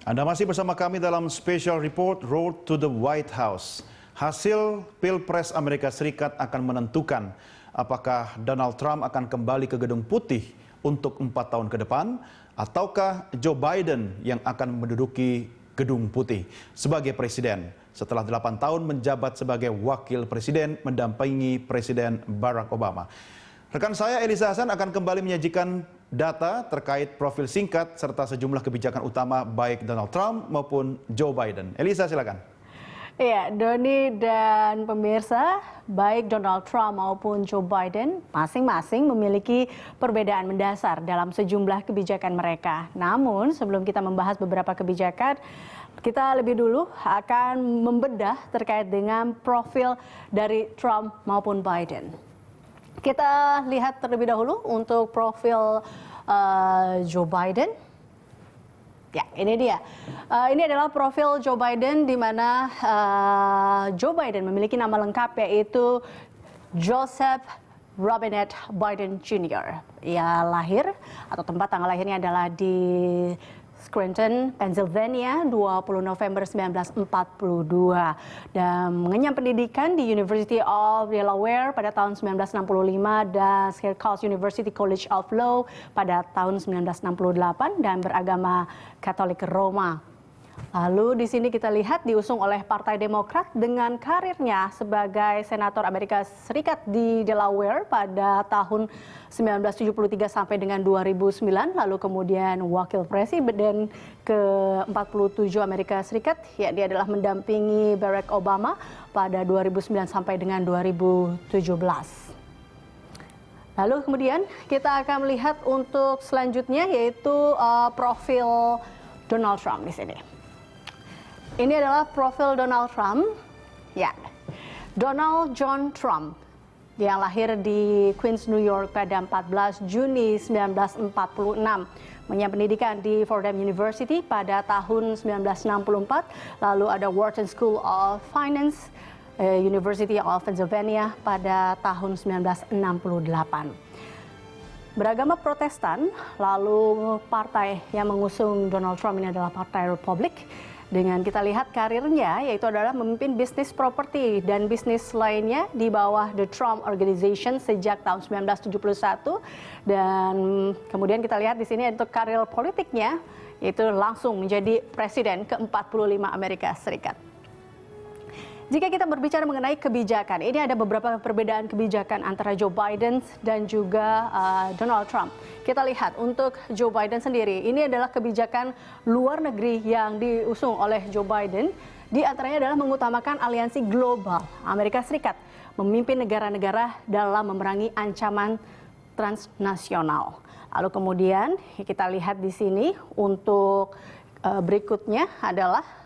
Anda masih bersama kami dalam special report Road to the White House. Hasil Pilpres Amerika Serikat akan menentukan apakah Donald Trump akan kembali ke Gedung Putih untuk 4 tahun ke depan, ataukah Joe Biden yang akan menduduki Gedung Putih sebagai presiden setelah 8 tahun menjabat sebagai wakil presiden mendampingi Presiden Barack Obama. Rekan saya Elisa Hasan akan kembali menyajikan data terkait profil singkat serta sejumlah kebijakan utama baik Donald Trump maupun Joe Biden. Elisa, silakan. Iya, Doni dan pemirsa, baik Donald Trump maupun Joe Biden masing-masing memiliki perbedaan mendasar dalam sejumlah kebijakan mereka. Namun, sebelum kita membahas beberapa kebijakan, kita lebih dulu akan membedah terkait dengan profil dari Trump maupun Biden. Kita lihat terlebih dahulu untuk profil Joe Biden. Ya, ini dia. Ini adalah profil Joe Biden di mana Joe Biden memiliki nama lengkap yaitu Joseph Robinette Biden Jr. Ia lahir atau tempat tanggal lahirnya adalah di Scranton, Pennsylvania, 20 November 1942 dan mengenyam pendidikan di University of Delaware pada tahun 1965 dan Syracuse University College of Law pada tahun 1968 dan beragama Katolik Roma. Lalu di sini kita lihat diusung oleh Partai Demokrat dengan karirnya sebagai senator Amerika Serikat di Delaware pada tahun 1973 sampai dengan 2009, lalu kemudian wakil presiden ke-47 Amerika Serikat, ya dia adalah mendampingi Barack Obama pada 2009 sampai dengan 2017. Lalu kemudian kita akan melihat untuk selanjutnya yaitu profil Donald Trump di sini. Ini adalah profil Donald Trump, ya, Donald John Trump yang lahir di Queens, New York pada 14 Juni 1946, mengenyam pendidikan di Fordham University pada tahun 1964, lalu ada Wharton School of Finance, University of Pennsylvania pada tahun 1968. Beragama Protestan, lalu partai yang mengusung Donald Trump ini adalah Partai Republik. Dengan kita lihat karirnya yaitu adalah memimpin bisnis properti dan bisnis lainnya di bawah The Trump Organization sejak tahun 1971 dan kemudian kita lihat di sini untuk karir politiknya yaitu langsung menjadi presiden ke-45 Amerika Serikat. Jika kita berbicara mengenai kebijakan, ini ada beberapa perbedaan kebijakan antara Joe Biden dan juga Donald Trump. Kita lihat untuk Joe Biden sendiri, ini adalah kebijakan luar negeri yang diusung oleh Joe Biden. Di antaranya adalah mengutamakan aliansi global Amerika Serikat, memimpin negara-negara dalam memerangi ancaman transnasional. Lalu kemudian kita lihat di sini untuk berikutnya adalah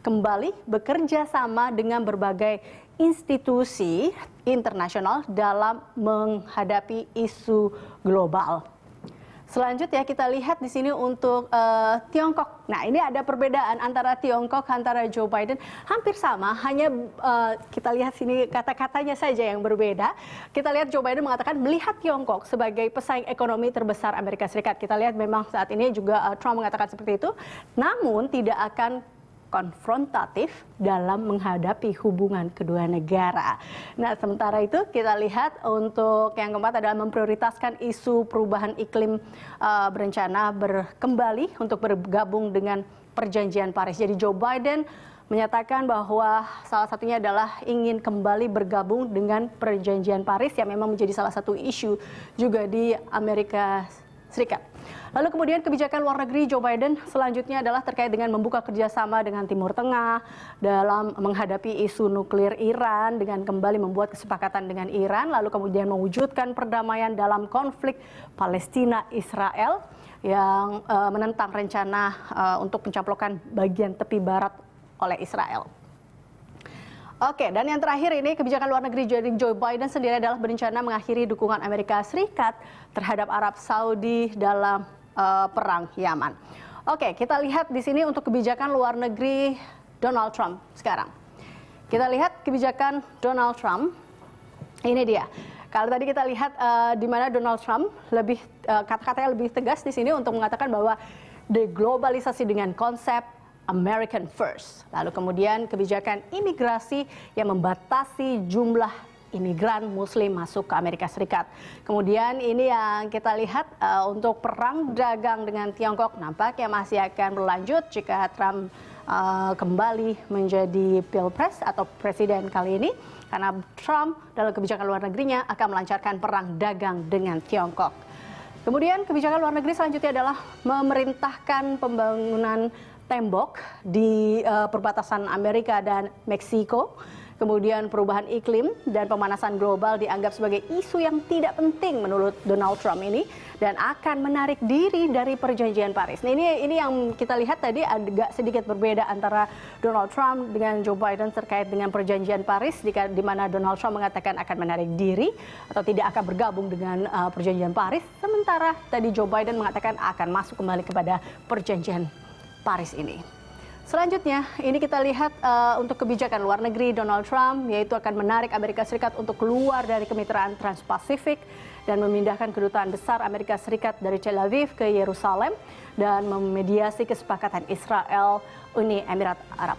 kembali bekerja sama dengan berbagai institusi internasional dalam menghadapi isu global. Selanjutnya kita lihat di sini untuk Tiongkok. Nah, ini ada perbedaan antara Tiongkok antara Joe Biden hampir sama, hanya kita lihat sini kata-katanya saja yang berbeda. Kita lihat Joe Biden mengatakan melihat Tiongkok sebagai pesaing ekonomi terbesar Amerika Serikat. Kita lihat memang saat ini juga Trump mengatakan seperti itu, namun tidak akan konfrontatif dalam menghadapi hubungan kedua negara. Nah, sementara itu kita lihat untuk yang keempat adalah memprioritaskan isu perubahan iklim berencana kembali untuk bergabung dengan perjanjian Paris. Jadi Joe Biden menyatakan bahwa salah satunya adalah ingin kembali bergabung dengan perjanjian Paris yang memang menjadi salah satu isu juga di Amerika Serikat. Lalu kemudian kebijakan luar negeri Joe Biden selanjutnya adalah terkait dengan membuka kerjasama dengan Timur Tengah dalam menghadapi isu nuklir Iran dengan kembali membuat kesepakatan dengan Iran, lalu kemudian mewujudkan perdamaian dalam konflik Palestina-Israel yang menentang rencana untuk pencaplokan bagian tepi barat oleh Israel. Oke, dan yang terakhir ini kebijakan luar negeri Joe Biden sendiri adalah berencana mengakhiri dukungan Amerika Serikat terhadap Arab Saudi dalam perang Yaman. Oke, kita lihat di sini untuk kebijakan luar negeri Donald Trump sekarang. Kita lihat kebijakan Donald Trump. Ini dia. Kalau tadi kita lihat di mana Donald Trump kata-katanya lebih tegas di sini untuk mengatakan bahwa deglobalisasi dengan konsep American First. Lalu kemudian kebijakan imigrasi yang membatasi jumlah imigran Muslim masuk ke Amerika Serikat. Kemudian ini yang kita lihat untuk perang dagang dengan Tiongkok nampaknya masih akan berlanjut jika Trump kembali menjadi pilpres atau presiden kali ini. Karena Trump dalam kebijakan luar negerinya akan melancarkan perang dagang dengan Tiongkok. Kemudian kebijakan luar negeri selanjutnya adalah memerintahkan pembangunan tembok di perbatasan Amerika dan Meksiko. Kemudian perubahan iklim dan pemanasan global dianggap sebagai isu yang tidak penting menurut Donald Trump ini dan akan menarik diri dari perjanjian Paris. Nah, ini yang kita lihat tadi agak sedikit berbeda antara Donald Trump dengan Joe Biden terkait dengan perjanjian Paris, di mana Donald Trump mengatakan akan menarik diri atau tidak akan bergabung dengan perjanjian Paris, sementara tadi Joe Biden mengatakan akan masuk kembali kepada perjanjian Paris ini. Selanjutnya, ini kita lihat untuk kebijakan luar negeri Donald Trump, yaitu akan menarik Amerika Serikat untuk keluar dari kemitraan Trans-Pasifik dan memindahkan kedutaan besar Amerika Serikat dari Tel Aviv ke Yerusalem dan memediasi kesepakatan Israel Uni Emirat Arab.